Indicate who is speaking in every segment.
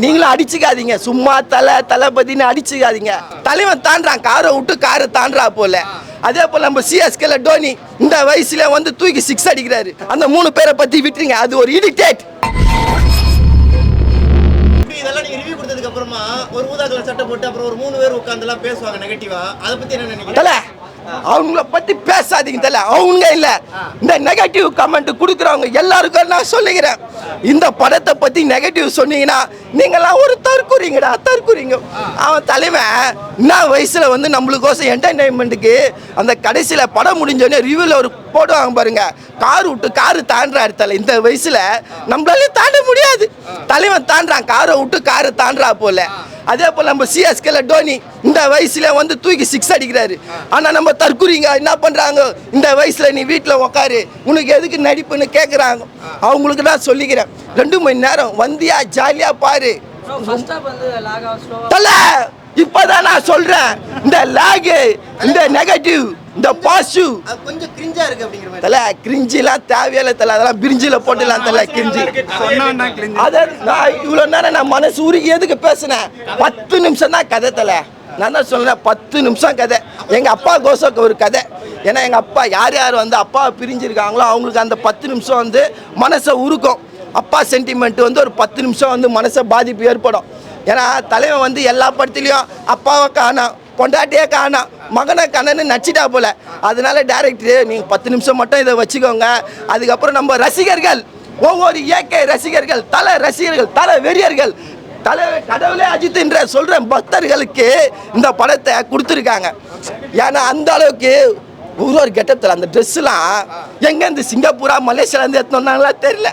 Speaker 1: நீங்களும் அடிச்சுக்காதீங்க, சும்மா தளபதினு அடிச்சுக்காதீங்க. தலைவன் தாண்டான், காரை விட்டு காரை தாண்டா போல. அதே போல நம்ம சிஎஸ்கேல டோனி இந்த வயசுல வந்து தூக்கி 6 அடிக்கிறாரு. அந்த 3 பேரை பத்தி விட்டுருங்க, அது ஒரு இடிடேட்.
Speaker 2: இதெல்லாம் நீங்க ரிவ்யூ கொடுத்ததுக்கு அப்புறமா ஒரு ஊதா கலர் சட்டை போட்டு அப்புறம் ஒரு 3 பேர் உட்கார்ந்துலாம் பேசுவாங்க நெகட்டிவா. அத பத்தி என்ன நினைக்கிறீங்க?
Speaker 1: அவங்கள பத்தி பேசாதீங்க தல. அவங்க இல்ல, இந்த நெகட்டிவ் கமெண்ட் கொடுக்குறவங்க எல்லாருக்கும் நான் சொல்லிக்கிறேன், இந்த படத்தை பத்தி நெகட்டிவ் சொன்னீங்கன்னா நீங்களாம் ஒரு தற்கூறீங்கடா, தற்கூறீங்க. அவன் தலைவன் என்ன வயசுல வந்து நம்மளுக்கோசம் என்டர்டைன்மெண்ட்டுக்கு அந்த கடைசியில படம் முடிஞ்சோடனே ரிவ்யூல ஒரு போடுவாங்க பாருங்க, கார் விட்டு காரு தாண்டாரு தலை. இந்த வயசுல நம்மளால தாண்ட முடியாது, தலைவன் தாண்டான், காரை விட்டு காரை தாண்டா போல. அதே போல நம்ம சிஎஸ்கேல டோனி இந்த வயசுல வந்து தூக்கி 6 அடிக்கிறாரு. ஆனா நம்ம தற்கூறிங்க என்ன பண்றாங்க, இந்த வயசுல நீ வீட்டுல உட்காரு, உனக்கு எதுக்கு நடிப்புன்னு கேட்குறாங்க. அவங்களுக்கு நான் சொல்லிக்கிறேன், 2 மணி நேரம் வந்தியா ஜாலியா பாரு தல. இப்பதான் நான் சொல்றேன், இந்த லாக், இந்த நெகட்டிவ், இந்த பாசிட்டிவ்
Speaker 2: கொஞ்சம் கிரிஞ்சா இருக்கு அப்படிங்கிற மாதிரி.
Speaker 1: தல கிரிஞ்சிலாம் தேவையில்லை தல, அதெல்லாம் பிரிஞ்சில போட்டுலாம் தல. கிரிஞ்சி அத நான் இவ்வளவு நேரம் நான் மனசு உருகி எதுக்கு பேசினேன், 10 நிமிஷம் தான் கதை தல. நான் தான் சொன்னேன் 10 நிமிஷம் கதை. எங்க அப்பா கோசக்கு ஒரு கதை. ஏன்னா எங்க அப்பா யார் யார் வந்து அப்பாவை பிரிஞ்சிருக்காங்களோ அவங்களுக்கு அந்த 10 நிமிஷம் வந்து மனசை உருக்கும். அப்பா சென்டிமெண்ட் வந்து ஒரு 10 நிமிஷம் வந்து மனசை பாதிப்பு ஏற்படும். ஏன்னா தலைவன் வந்து எல்லா படத்துலையும் அப்பாவை காணோம், பொண்டாட்டியே காணோம், மகனை கண்ணன்னு நச்சிட்டா போல. அதனால டைரக்டர் நீங்கள் 10 நிமிஷம் மட்டும் இதை வச்சுக்கோங்க. அதுக்கப்புறம் நம்ம ரசிகர்கள், ஒவ்வொரு ஏகே ரசிகர்கள், தலை ரசிகர்கள், தலை வெறியர்கள், தலை கடவுளே அஜித் என்ற சொல்ற பக்தர்களுக்கு இந்த படத்தை கொடுத்துருக்காங்க. ஏன்னா அந்த அளவுக்கு ஒரு கெட்டத்தில் அந்த ட்ரெஸ்லாம் எங்கேருந்து சிங்கப்பூரா மலேசியாலேருந்து எடுத்து வந்தாங்களா தெரியல.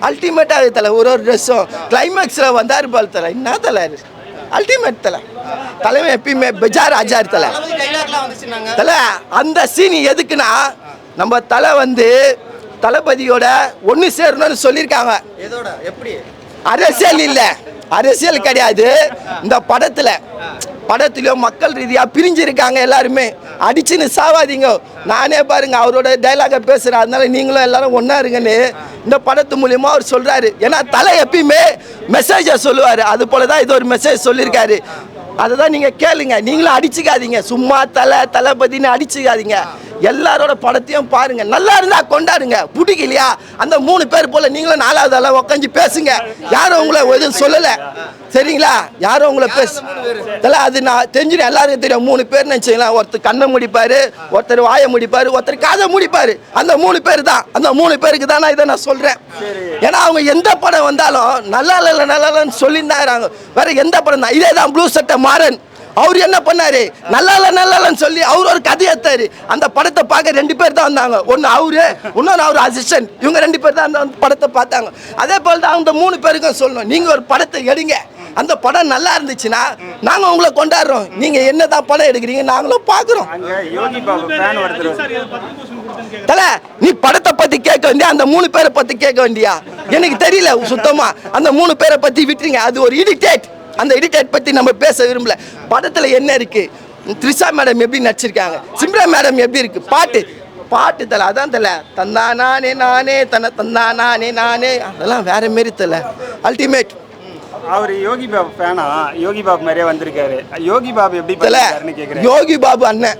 Speaker 1: அல்டிமேட்டாக தலை ஒரு ட்ரெஸ்ஸும் கிளைமேக்ஸில் வந்தார் பால் தலை. என்ன தலை அல்டிமேட் தலை. தலைவன் எப்பயுமே பெஜார் ஆஜார் தலை. தலை அந்த சீன் எதுக்குன்னா நம்ம தலை வந்து தளபதியோட ஒன்று சேரணும்னு சொல்லியிருக்காங்க. அரசியல் இல்லை, அரசியல் கிடையாது. இந்த படத்துலயும் மக்கள் ரீதியா பிரிஞ்சிருக்காங்க எல்லாருமே. அடிச்சுன்னு சாவாதீங்க. நானே பாருங்க அவரோட டைலாக பேசுறேன், அதனால நீங்களும் எல்லாரும் ஒன்னா இருங்கன்னு இந்த படத்து மூலியமா அவர் சொல்றாரு. ஏன்னா தலை எப்பயுமே மெசேஜை சொல்லுவாரு, அது போலதான் இது ஒரு மெசேஜ் சொல்லியிருக்காரு. அதை தான் நீங்கள் கேளுங்க, நீங்களும் அடிச்சுக்காதீங்க, சும்மா தளபதினு அடிச்சுக்காதீங்க. எல்லாரோட படத்தையும் பாருங்க, நல்லா இருந்தா கொண்டாடுங்க, பிடிக்கலையா அந்த 3 பேர் போல நீங்களும் 4வது ஆளா உட்காந்து பேசுங்க. யாரும் உங்களை எதுவும் சொல்லலை சரிங்களா, யாரும் உங்களை அது நான் தெரிஞ்சிடும், எல்லாருக்கும் தெரியும். 3 பேர் நினச்சிங்களா, ஒருத்தர் கண்ணை முடிப்பாரு, ஒருத்தர் வாயை முடிப்பாரு, ஒருத்தர் காதை முடிப்பாரு. அந்த 3 பேர் தான், அந்த 3 பேருக்கு தான் நான் இதை நான் சொல்றேன். ஏன்னா அவங்க எந்த படம் வந்தாலும் நல்லா இல்லை நல்லா இல்லைன்னு சொல்லியிருந்தாங்க. வேற எந்த படம் தான் இதே தான் ப்ளூ சட்டை மாறன். அவர் என்ன பண்ணாரு, நல்லா இல்லைன்னு சொல்லி அவர் ஒரு கதை எடுத்தாரு. அந்த படத்தை பார்க்க 2 பேர் தான் வந்தாங்க, ஒன்று அவரு, இன்னொன்று அவர் அசிஸ்டன்ட். இவங்க 2 பேர் தான் அந்த படத்தை பார்த்தாங்க. அதே போல தான் அந்த 3 பேருக்கும் சொல்லணும், நீங்க ஒரு படத்தை எடுங்க, அந்த படம் நல்லா இருந்துச்சுன்னா நாங்க உங்களை கொண்டாடுறோம். நீங்க என்னதான் படம் எடுக்கிறீங்க நாங்களும் பாக்குறோம். தல நீ படத்தை பத்தி கேட்க வேண்டிய, அந்த 3 பேரை பத்தி கேட்க வேண்டியா? எனக்கு தெரியல சுத்தமா. அந்த 3 பேரை பத்தி விட்டுருங்க, அது ஒரு இடிடேட். அந்த இடிடேட் பத்தி நம்ம பேச விரும்பல. படத்துல என்ன இருக்கு, த்ரிஷா மேடம் எப்படி நடிச்சிருக்காங்க, சிம்ரா மேடம் எப்படி இருக்கு, பாட்டு தல அதான் தல. தந்தா நானே நானே தன்னை தந்தா நானே நானே, அதெல்லாம் வேற மாரி தல அல்டிமேட்.
Speaker 3: அவர் யோகி பாபு ஃபேனா, யோகி பாபு மாதிரியே வந்திருக்காரு. யோகி பாபு எப்படி பண்ணாருன்னு கேக்குறேன்.
Speaker 1: யோகி பாபு அண்ணன்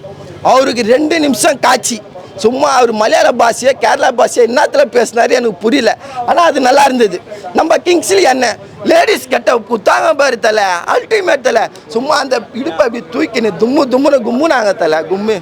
Speaker 1: அவருக்கு 2 நிமிஷம் காட்சி, சும்மா அவர் மலையாள பாஷையை கேரளா பாஷையை என்னத்துல பேசினாரு எனக்கு புரியல. ஆனால் அது நல்லா இருந்தது. நம்ம கிங்ஸ்லி அண்ணன் லேடிஸ் கெட்ட குத்தாங்க பாரு தலை, அல்டிமேட் தலை. சும்மா அந்த இடுப்பை அப்படி தூக்கின்னு தும்முன்னு கும்முனாங்க தலை, கும்மு.